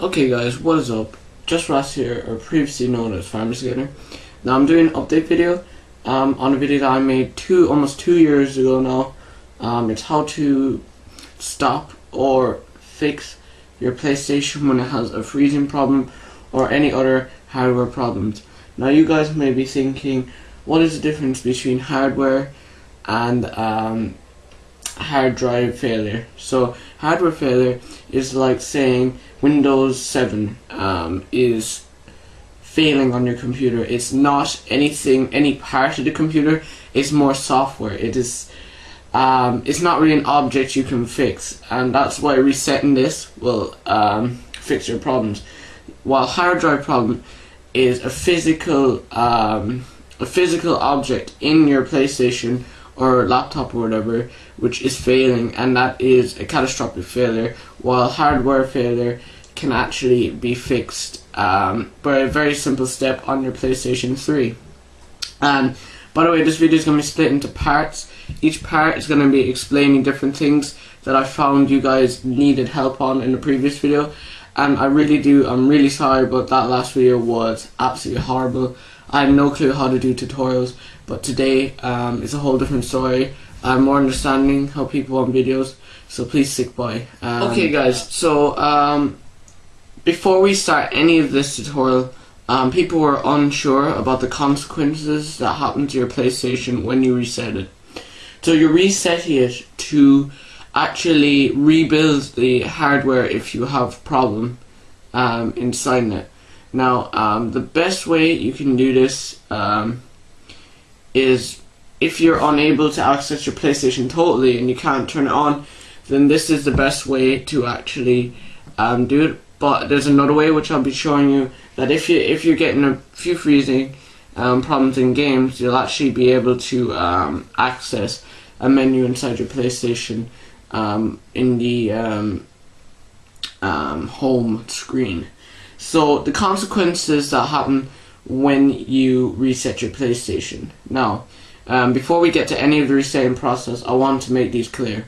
Okay guys, what is up? Just Ross here, or previously known as Farmers Gainer. Now I'm doing an update video on a video that I made almost 2 years ago now. It's how to stop or fix your PlayStation when it has a freezing problem or any other hardware problems. Now you guys may be thinking, what is the difference between hardware and hard drive failure? So hardware failure is like saying Windows 7 is failing on your computer. It's not any part of the computer. It's more software. It's not really an object you can fix, and that's why resetting this will fix your problems. While hard drive problem is a physical object in your PlayStation or laptop or whatever, which is failing, and that is a catastrophic failure, while hardware failure can actually be fixed by a very simple step on your PlayStation 3. And by the way, this video is going to be split into parts. Each part is going to be explaining different things that I found you guys needed help on in the previous video, and I'm really sorry, but that last video was absolutely horrible. I have no clue how to do tutorials, but today is a whole different story. I'm more understanding how people want videos, so please stick by. Okay guys, so before we start any of this tutorial, people were unsure about the consequences that happen to your PlayStation when you reset it. So you're resetting it to actually rebuild the hardware if you have problem inside it. Now, the best way you can do this is if you're unable to access your PlayStation totally and you can't turn it on, then this is the best way to actually do it. But there's another way which I'll be showing you, that if you're getting a few freezing problems in games, you'll actually be able to access a menu inside your PlayStation in the home screen. So the consequences that happen when you reset your PlayStation. Now, before we get to any of the resetting process, I want to make these clear.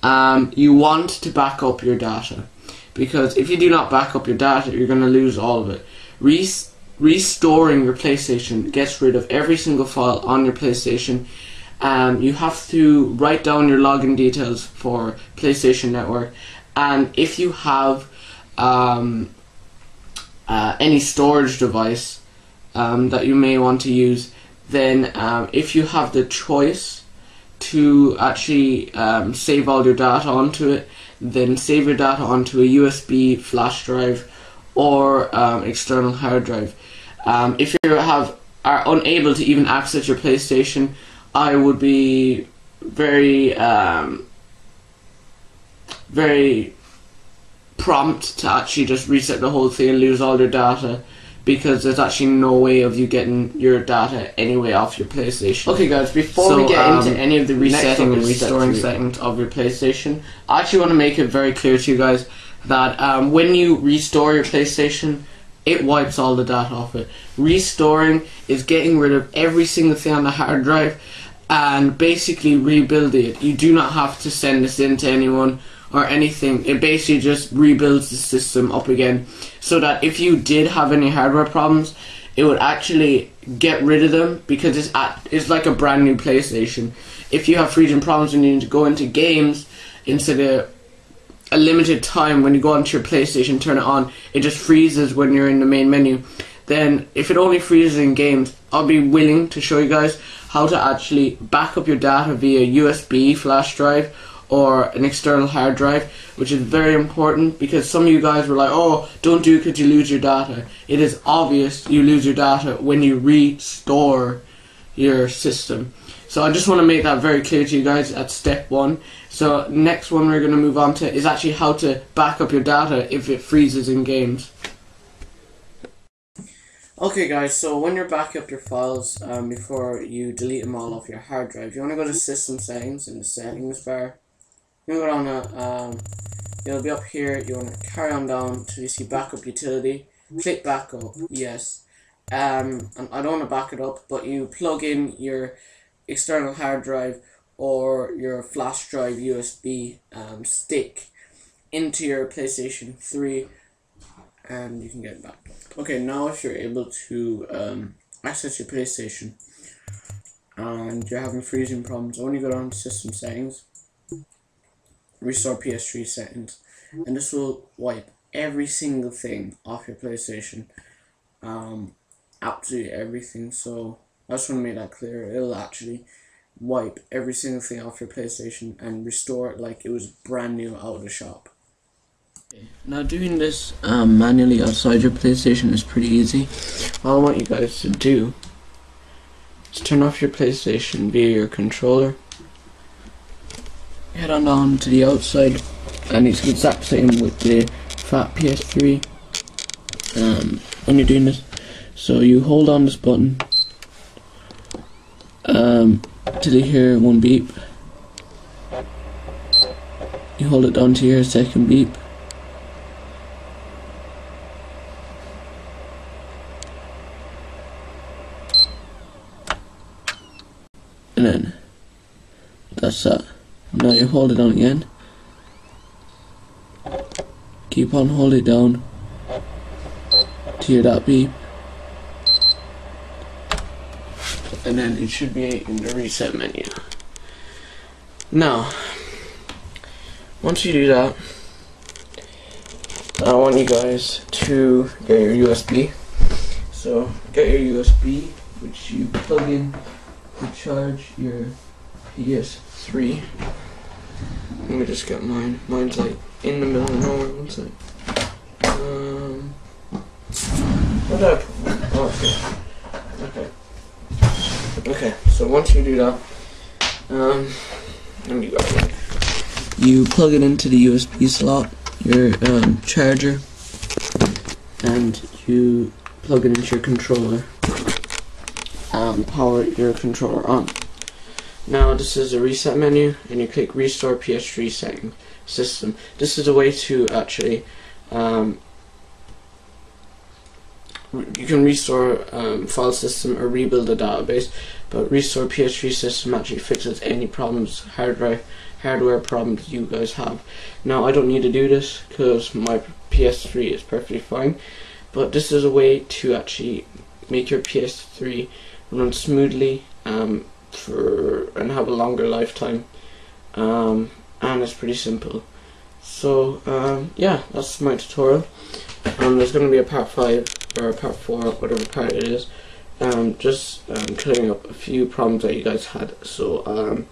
You want to back up your data, because if you do not back up your data, you're going to lose all of it. Restoring your PlayStation gets rid of every single file on your PlayStation. You have to write down your login details for PlayStation Network, and if you have any storage device that you may want to use, then if you have the choice to actually save all your data onto it, then save your data onto a USB flash drive or external hard drive. If you are unable to even access your PlayStation, I would be very prompt to actually just reset the whole thing and lose all your data, because there's actually no way of you getting your data anyway off your PlayStation. Okay guys, before we get into any of the resetting and restoring settings of your PlayStation, I actually want to make it very clear to you guys that when you restore your PlayStation, it wipes all the data off it. Restoring is getting rid of every single thing on the hard drive and basically rebuilding it. You do not have to send this in to anyone or anything. It basically just rebuilds the system up again, so that if you did have any hardware problems, it would actually get rid of them, because it's like a brand new PlayStation. If you have freezing problems and you need to go into games instead of a limited time, when you go onto your PlayStation, turn it on, it just freezes when you're in the main menu. Then if it only freezes in games, I'll be willing to show you guys how to actually back up your data via USB flash drive or an external hard drive, which is very important, because some of you guys were like, oh, don't do it because you lose your data. It is obvious you lose your data when you restore your system. So I just want to make that very clear to you guys at step 1. So next one we're going to move on to is actually how to back up your data if it freezes in games. Okay guys, so when you back up your files, before you delete them all off your hard drive, you want to go to System Settings in the Settings bar. You want to go down it'll be up here. You want to carry on down till you see Backup Utility. Click Backup, yes. And I don't want to back it up, but you plug in your external hard drive or your flash drive USB stick into your PlayStation 3 and you can get it back. Okay, now if you're able to access your PlayStation and you're having freezing problems, only go down to system settings, restore PS3 settings, and this will wipe every single thing off your PlayStation, absolutely everything. So I just want to make that clear. It'll actually wipe every single thing off your PlayStation and restore it like it was brand new out of the shop. Now doing this manually outside your PlayStation is pretty easy. All I want you guys to do is turn off your PlayStation via your controller. Head on down to the outside, and it's the exact same with the fat PS3 when you're doing this. So you hold on this button till you hear one beep. You hold it down to your second beep. And then that's that. Now you hold it down again. Keep on holding it down to hear that beep. And then it should be in the reset menu. Now, once you do that, I want you guys to get your USB. So get your USB, which you plug in to charge your PS3. Let me just get mine. Mine's like in the middle of nowhere. One sec. What did I put? Oh, okay. Okay. So once you do that, let me go. You plug it into the USB slot, your charger, and you plug it into your controller. Power your controller on. Now this is a reset menu, and you click restore PS3 setting system. This is a way to actually you can restore file system or rebuild a database, but restore PS3 system actually fixes any problems, hardware problems you guys have. Now I don't need to do this because my PS3 is perfectly fine, but this is a way to actually make your PS3 run smoothly and have a longer lifetime, and it's pretty simple. So yeah, that's my tutorial. There's going to be a part 5 or a part 4, whatever part it is, just clearing up a few problems that you guys had. So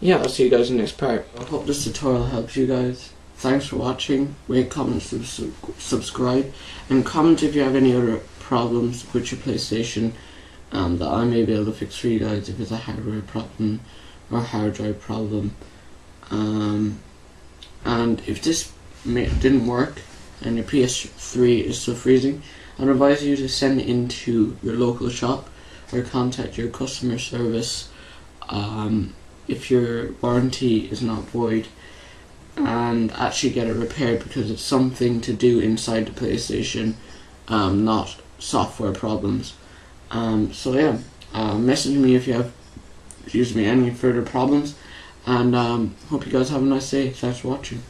yeah, I'll see you guys in the next part. I hope this tutorial helps you guys. Thanks for watching. Rate, comment, subscribe, and comment if you have any other problems with your PlayStation that I may be able to fix for you guys, if it's a hardware problem or a hard drive problem. And if this didn't work and your PS3 is still freezing, I'd advise you to send it into your local shop or contact your customer service if your warranty is not void, and actually get it repaired, because it's something to do inside the PlayStation, not software problems. So yeah, message me if you have any further problems, and hope you guys have a nice day. Thanks for watching.